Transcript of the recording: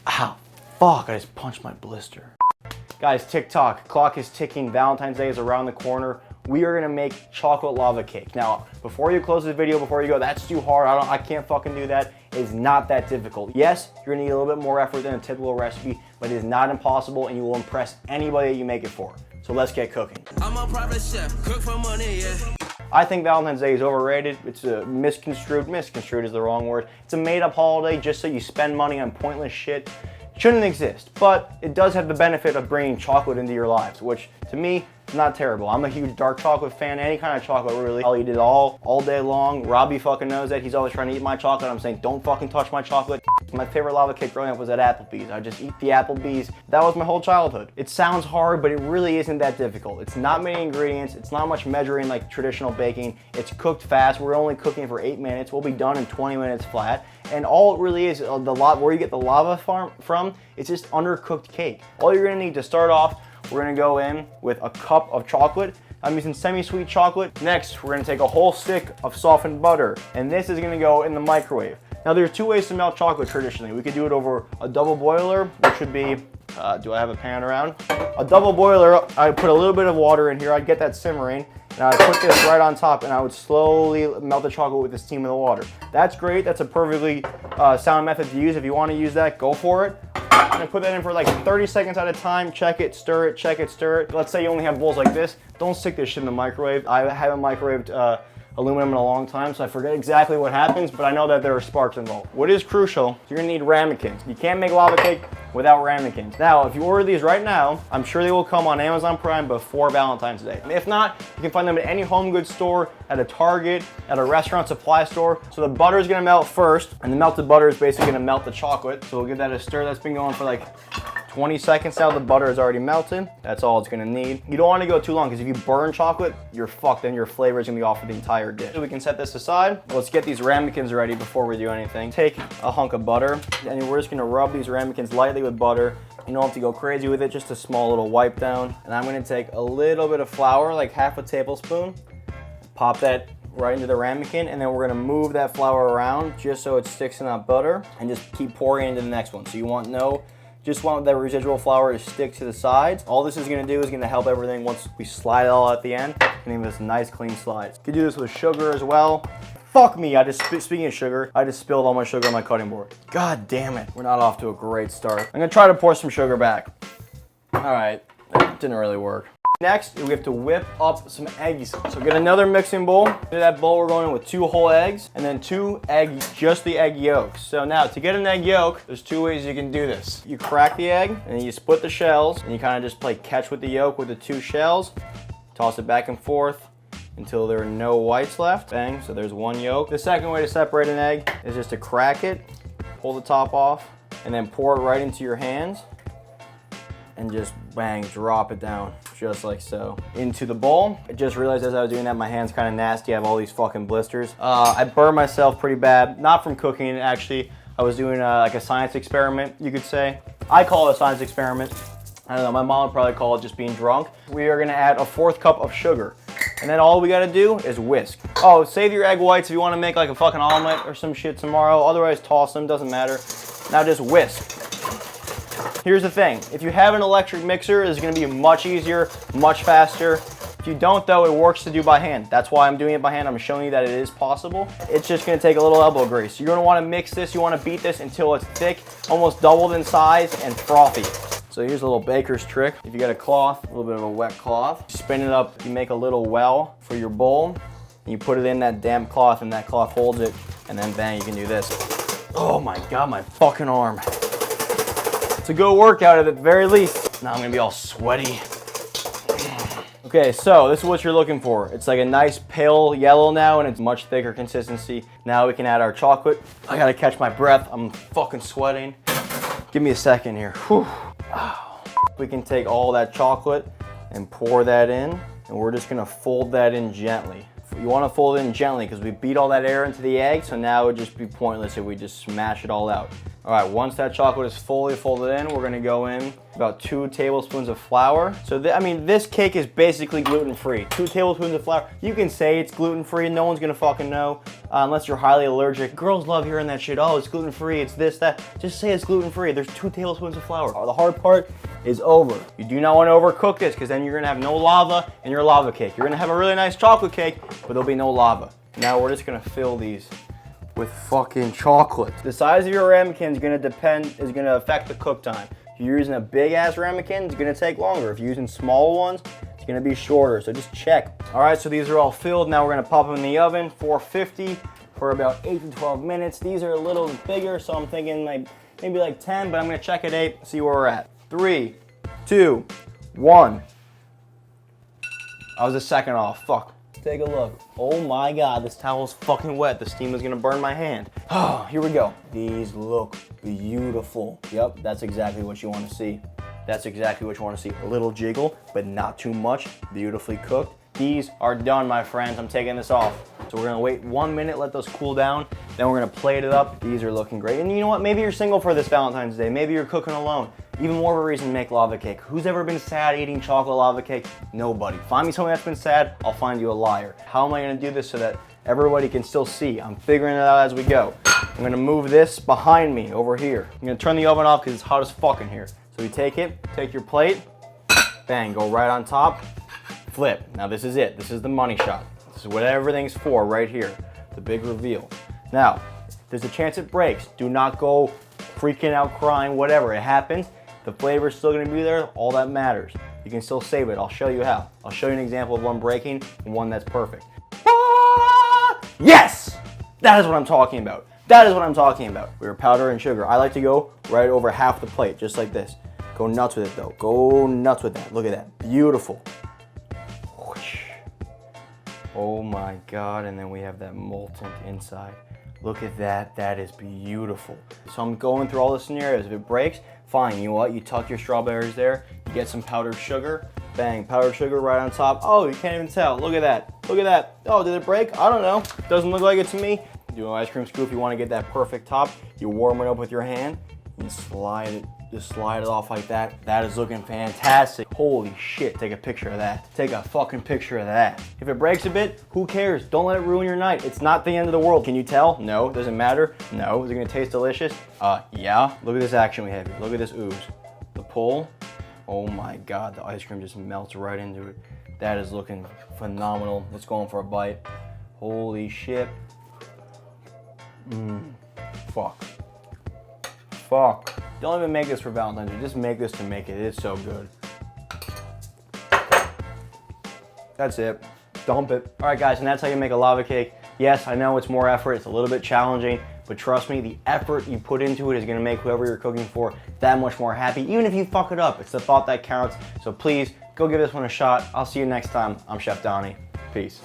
Ow, fuck, I just punched my blister. Guys, TikTok, clock is ticking. Valentine's Day is around the corner. We are gonna make chocolate lava cake. Now, before you close this video, before you go, that's too hard, I can't fucking do that. It's not that difficult. Yes, you're gonna need a little bit more effort than a typical recipe, but it is not impossible and you will impress anybody that you make it for. So let's get cooking. I'm a private chef, cook for money, yeah. I think Valentine's Day is overrated. It's a misconstrued is the wrong word. It's a made up holiday just so you spend money on pointless shit. Shouldn't exist, but it does have the benefit of bringing chocolate into your lives, which to me, is not terrible. I'm a huge dark chocolate fan, any kind of chocolate really. I'll eat it all day long. Robbie fucking knows that. He's always trying to eat my chocolate. I'm saying, don't fucking touch my chocolate. My favorite lava cake growing up was at Applebee's. I just eat the Applebee's. That was my whole childhood. It sounds hard, but it really isn't that difficult. It's not many ingredients. It's not much measuring like traditional baking. It's cooked fast. We're only cooking for 8 minutes. We'll be done in 20 minutes flat. And all it really is, where you get the lava from, it's just undercooked cake. All you're gonna need to start off, we're gonna go in with a cup of chocolate. I'm using semi-sweet chocolate. Next, we're gonna take a whole stick of softened butter, and this is gonna go in the microwave. Now, there are two ways to melt chocolate traditionally. We could do it over a double boiler, which would be, do I have a pan around? A double boiler, I put a little bit of water in here, I'd get that simmering, and I put this right on top, and I would slowly melt the chocolate with the steam of the water. That's great, that's a perfectly sound method to use. If you wanna use that, go for it. I'm gonna put that in for like 30 seconds at a time, check it, stir it, check it, stir it. Let's say you only have bowls like this, don't stick this shit in the microwave. I haven't microwaved aluminum in a long time, so I forget exactly what happens, but I know that there are sparks involved. What is crucial, you're gonna need ramekins. You can't make lava cake without ramekins. Now, if you order these right now, I'm sure they will come on Amazon Prime before Valentine's Day. If not, you can find them at any home goods store, at a Target, at a restaurant supply store. So the butter is gonna melt first, and the melted butter is basically gonna melt the chocolate. So we'll give that a stir. That's been going for like 20 seconds now. The butter is already melted. That's all it's gonna need. You don't wanna go too long, because if you burn chocolate, you're fucked, then your flavor is gonna be off for the entire dish. So we can set this aside. Let's get these ramekins ready before we do anything. Take a hunk of butter, and we're just gonna rub these ramekins lightly with butter. You don't have to go crazy with it, just a small little wipe down. And I'm gonna take a little bit of flour, like half a tablespoon, pop that right into the ramekin, and then we're gonna move that flour around just so it sticks in that butter, and just keep pouring into the next one. So you want that residual flour to stick to the sides. All this is gonna do is gonna help everything once we slide it all at the end, and give us a nice clean slide. You can do this with sugar as well. Fuck me, speaking of sugar, I just spilled all my sugar on my cutting board. God damn it, we're not off to a great start. I'm gonna try to pour some sugar back. All right, that didn't really work. Next, we have to whip up some eggs. So get another mixing bowl. In that bowl, we're going in with 2 whole eggs, and then 2 just the egg yolks. So now, to get an egg yolk, there's 2 ways you can do this. You crack the egg, and you split the shells, and you kind of just play catch with the yolk with the 2 shells. Toss it back and forth until there are no whites left. Bang, so there's 1 yolk. The second way to separate an egg is just to crack it, pull the top off, and then pour it right into your hands, and just bang, drop it down, just like so, into the bowl. I just realized as I was doing that, my hand's kind of nasty. I have all these fucking blisters. I burned myself pretty bad, not from cooking, actually. I was doing like a science experiment, you could say. I call it a science experiment. I don't know, my mom would probably call it just being drunk. We are gonna add a 4th cup of sugar. And then all we gotta do is whisk. Oh, save your egg whites if you wanna make like a fucking omelet or some shit tomorrow. Otherwise, toss them, doesn't matter. Now just whisk. Here's the thing, if you have an electric mixer, it's gonna be much easier, much faster. If you don't though, it works to do by hand. That's why I'm doing it by hand. I'm showing you that it is possible. It's just gonna take a little elbow grease. You're gonna wanna mix this, you wanna beat this until it's thick, almost doubled in size and frothy. So here's a little baker's trick. If you got a cloth, a little bit of a wet cloth, spin it up, you make a little well for your bowl, and you put it in that damp cloth, and that cloth holds it, and then bang, you can do this. Oh my God, my fucking arm. It's a good workout at the very least. Now I'm gonna be all sweaty. Okay, so this is what you're looking for. It's like a nice pale yellow now, and it's much thicker consistency. Now we can add our chocolate. I gotta catch my breath, I'm fucking sweating. Give me a second here. Whew. We can take all that chocolate and pour that in, and we're just gonna fold that in gently. You wanna fold it in gently because we beat all that air into the egg, so now it would just be pointless if we just smash it all out. All right, once that chocolate is fully folded in, we're gonna go in about 2 tablespoons of flour. So, I mean, this cake is basically gluten-free. 2 tablespoons of flour. You can say it's gluten-free, no one's gonna fucking know, unless you're highly allergic. Girls love hearing that shit. Oh, it's gluten-free, it's this, that. Just say it's gluten-free. There's 2 tablespoons of flour. The hard part is over. You do not want to overcook this, because then you're gonna have no lava in your lava cake. You're gonna have a really nice chocolate cake, but there'll be no lava. Now we're just gonna fill these with fucking chocolate. The size of your ramekin is gonna affect the cook time. If you're using a big ass ramekin, it's gonna take longer. If you're using small ones, it's gonna be shorter, so just check. All right, so these are all filled. Now we're gonna pop them in the oven, 450 for about 8 to 12 minutes. These are a little bigger, so I'm thinking like maybe like 10, but I'm gonna check at 8, see where we're at. 3, 2, 1. I was a second off, fuck. Take a look. Oh my God, this towel's fucking wet. The steam is gonna burn my hand. Oh, here we go. These look beautiful. Yep, that's exactly what you wanna see. That's exactly what you wanna see. A little jiggle, but not too much. Beautifully cooked. These are done, my friends. I'm taking this off. So we're gonna wait 1 minute, let those cool down. Then we're gonna plate it up. These are looking great. And you know what? Maybe you're single for this Valentine's Day. Maybe you're cooking alone. Even more of a reason to make lava cake. Who's ever been sad eating chocolate lava cake? Nobody. Find me someone that's been sad, I'll find you a liar. How am I gonna do this so that everybody can still see? I'm figuring it out as we go. I'm gonna move this behind me over here. I'm gonna turn the oven off because it's hot as fuck in here. So you take it, take your plate, bang, go right on top, flip. Now this is it. This is the money shot. This is what everything's for right here. The big reveal. Now, there's a chance it breaks. Do not go freaking out, crying, whatever. It happens. The flavor's still gonna be there. All that matters. You can still save it. I'll show you how. I'll show you an example of one breaking and one that's perfect. Ah! Yes! That is what I'm talking about. That is what I'm talking about. We were powder and sugar. I like to go right over half the plate, just like this. Go nuts with it though. Go nuts with that. Look at that. Beautiful. Whoosh. Oh my God. And then we have that molten inside. Look at that. That is beautiful. So I'm going through all the scenarios. If it breaks, fine. You know what? You tuck your strawberries there. You get some powdered sugar. Bang. Powdered sugar right on top. Oh, you can't even tell. Look at that. Look at that. Oh, did it break? I don't know. Doesn't look like it to me. Do an ice cream scoop. You want to get that perfect top. You warm it up with your hand. And slide it. Just slide it off like that. That is looking fantastic. Holy shit, take a picture of that. Take a fucking picture of that. If it breaks a bit, who cares? Don't let it ruin your night. It's not the end of the world. Can you tell? No. Does it matter? No. Is it gonna taste delicious? Yeah. Look at this action we have here. Look at this ooze. The pull. Oh my God, the ice cream just melts right into it. That is looking phenomenal. Let's go in for a bite. Holy shit. Fuck. Fuck. Don't even make this for Valentine's Day. Just make this to make it. It's so good. That's it. Dump it. All right, guys, and that's how you make a lava cake. Yes, I know it's more effort. It's a little bit challenging, but trust me, the effort you put into it is gonna make whoever you're cooking for that much more happy. Even if you fuck it up, it's the thought that counts. So please, go give this one a shot. I'll see you next time. I'm Chef Donny. Peace.